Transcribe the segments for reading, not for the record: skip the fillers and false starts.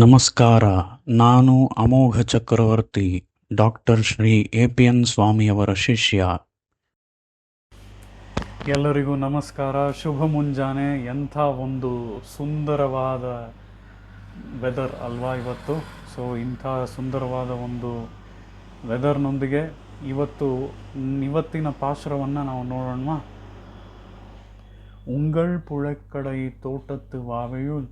ನಮಸ್ಕಾರ. ನಾನು ಅಮೋಘ ಚಕ್ರವರ್ತಿ, ಡಾಕ್ಟರ್ ಶ್ರೀ ಎ.ಪಿ.ಎನ್. ಸ್ವಾಮಿಯವರ ಶಿಷ್ಯ. ಎಲ್ಲರಿಗೂ ನಮಸ್ಕಾರ, ಶುಭ ಮುಂಜಾನೆ. ಎಂಥ ಒಂದು ಸುಂದರವಾದ ವೆದರ್ ಅಲ್ವಾ ಇವತ್ತು. ಸೊ ಇಂಥ ಸುಂದರವಾದ ಒಂದು ವೆದರ್ನೊಂದಿಗೆ ಇವತ್ತಿನ ಪಾಶುರವನ್ನು ನಾವು ನೋಡೋಣ. ಉಂಗಳ್ ಪುഴക്കടை தோட்டத்து வாவையுள்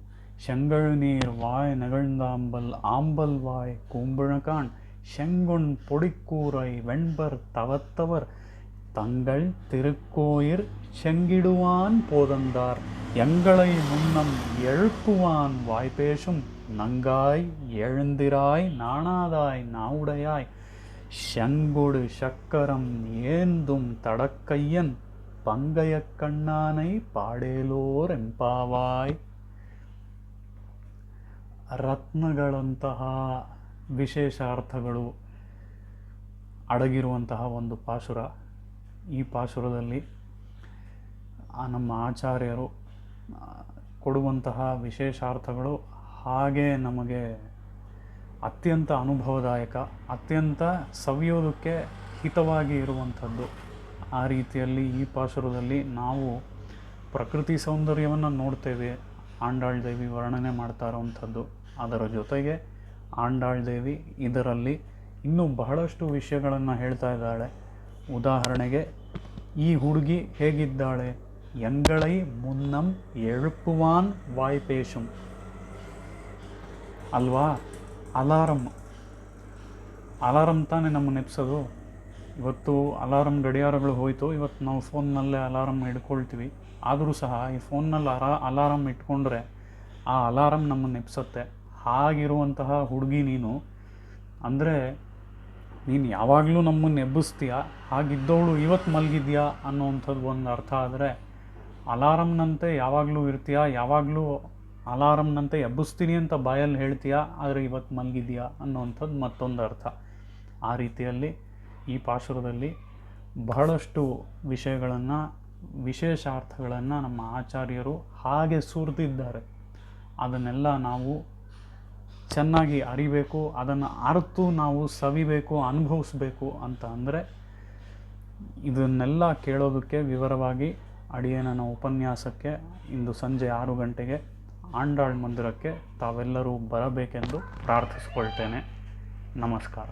செங்கழ் நீர் வாய் நெகிழ்ந்தாம்பல் ஆம்பல் வாய் கூம்பிழகான் செங்கொன் பொடிக்கூரை வெண்பர் தவத்தவர் தங்கள் திருக்கோயிற் செங்கிடுவான் போதந்தார் எங்களை முன்னம் எழுப்புவான் வாய்பேசும் நங்காய் எழுந்திராய் நாணாதாய் நாவுடையாய் செங்கொடு சக்கரம் ஏந்தும் தடக்கையன் ಪಂಗಯ ಕಣ್ಣಾನೈ ಪಾಡೇಲೋರೆಂಪಾವಾಯ್. ರತ್ನಗಳಂತಹ ವಿಶೇಷ ಅರ್ಥಗಳು ಅಡಗಿರುವಂತಹ ಒಂದು ಪಾಶುರ. ಈ ಪಾಶುರದಲ್ಲಿ ನಮ್ಮ ಆಚಾರ್ಯರು ಕೊಡುವಂತಹ ವಿಶೇಷಾರ್ಥಗಳು ಹಾಗೆ ನಮಗೆ ಅತ್ಯಂತ ಅನುಭವದಾಯಕ, ಅತ್ಯಂತ ಸವಿಯೋದಕ್ಕೆ ಹಿತವಾಗಿ ಇರುವಂಥದ್ದು. ಆ ರೀತಿಯಲ್ಲಿ ಈ ಪಾಶುರದಲ್ಲಿ ನಾವು ಪ್ರಕೃತಿ ಸೌಂದರ್ಯವನ್ನು ನೋಡ್ತೇವೆ. ಆಂಡಾಳ್ ದೇವಿ ವರ್ಣನೆ ಮಾಡ್ತಾ ಇರೋವಂಥದ್ದು. ಅದರ ಜೊತೆಗೆ ಆಂಡಾಳ್ ದೇವಿ ಇದರಲ್ಲಿ ಇನ್ನೂ ಬಹಳಷ್ಟು ವಿಷಯಗಳನ್ನು ಹೇಳ್ತಾ ಇದ್ದಾಳೆ. ಉದಾಹರಣೆಗೆ, ಈ ಹುಡುಗಿ ಹೇಗಿದ್ದಾಳೆ? ಎಂಗಳೈ ಮುನ್ನಂ ಎಳುಪುವಾನ್ ವಾಯ್ಪೇಶುಂ ಅಲ್ವಾ. ಅಲಾರಮ್ ತಾನೇ ನಮ್ಮ ನೆಪ್ಸೋದು. ಇವತ್ತು ಅಲಾರಮ್ ಗಡಿಯಾರಗಳು ಹೋಯಿತು. ಇವತ್ತು ನಾವು ಫೋನ್ನಲ್ಲೇ ಅಲಾರಮ್ ಇಟ್ಕೊಳ್ತೀವಿ. ಆದರೂ ಸಹ ಈ ಫೋನ್ನಲ್ಲಿ ಅಲಾರಮ್ ಇಟ್ಕೊಂಡ್ರೆ ಆ ಅಲಾರಮ್ ನಮ್ಮನ್ನು ಎಬ್ಸುತ್ತೆ. ಹಾಗಿರುವಂತಹ ಹುಡುಗಿ ನೀನು. ಅಂದರೆ ನೀನು ಯಾವಾಗಲೂ ನಮ್ಮನ್ನು ಎಬ್ಬಿಸ್ತೀಯ. ಹಾಗಿದ್ದವಳು ಇವತ್ತು ಮಲಗಿದ್ಯಾ ಅನ್ನೋವಂಥದ್ದು ಒಂದು ಅರ್ಥ. ಆದರೆ ಅಲಾರಮ್ನಂತೆ ಯಾವಾಗಲೂ ಇರ್ತೀಯ, ಯಾವಾಗಲೂ ಅಲಾರಮ್ನಂತೆ ಎಬ್ಬಿಸ್ತೀನಿ ಅಂತ ಬಾಯಲ್ಲಿ ಹೇಳ್ತೀಯ, ಆದರೆ ಇವತ್ತು ಮಲಗಿದ್ಯಾ ಅನ್ನೋವಂಥದ್ದು ಮತ್ತೊಂದು ಅರ್ಥ. ಆ ರೀತಿಯಲ್ಲಿ ಈ ಪಾಶುರದಲ್ಲಿ ಬಹಳಷ್ಟು ವಿಷಯಗಳನ್ನು, ವಿಶೇಷ ಅರ್ಥಗಳನ್ನು ನಮ್ಮ ಆಚಾರ್ಯರು ಹಾಗೆ ಸುರಿದಿದ್ದಾರೆ. ಅದನ್ನೆಲ್ಲ ನಾವು ಚೆನ್ನಾಗಿ ಅರಿಬೇಕು, ಅದನ್ನು ಅರಿತು ನಾವು ಸವಿಬೇಕು, ಅನುಭವಿಸ್ಬೇಕು ಅಂತ ಅಂದರೆ ಇದನ್ನೆಲ್ಲ ಕೇಳೋದಕ್ಕೆ ವಿವರವಾಗಿ ಅಡಿಯೇನನ ಉಪನ್ಯಾಸಕ್ಕೆ ಇಂದು ಸಂಜೆ 6 ಗಂಟೆಗೆ ಆಂಡಾಳ್ ಮಂದಿರಕ್ಕೆ ತಾವೆಲ್ಲರೂ ಬರಬೇಕೆಂದು ಪ್ರಾರ್ಥಿಸ್ಕೊಳ್ತೇನೆ. ನಮಸ್ಕಾರ.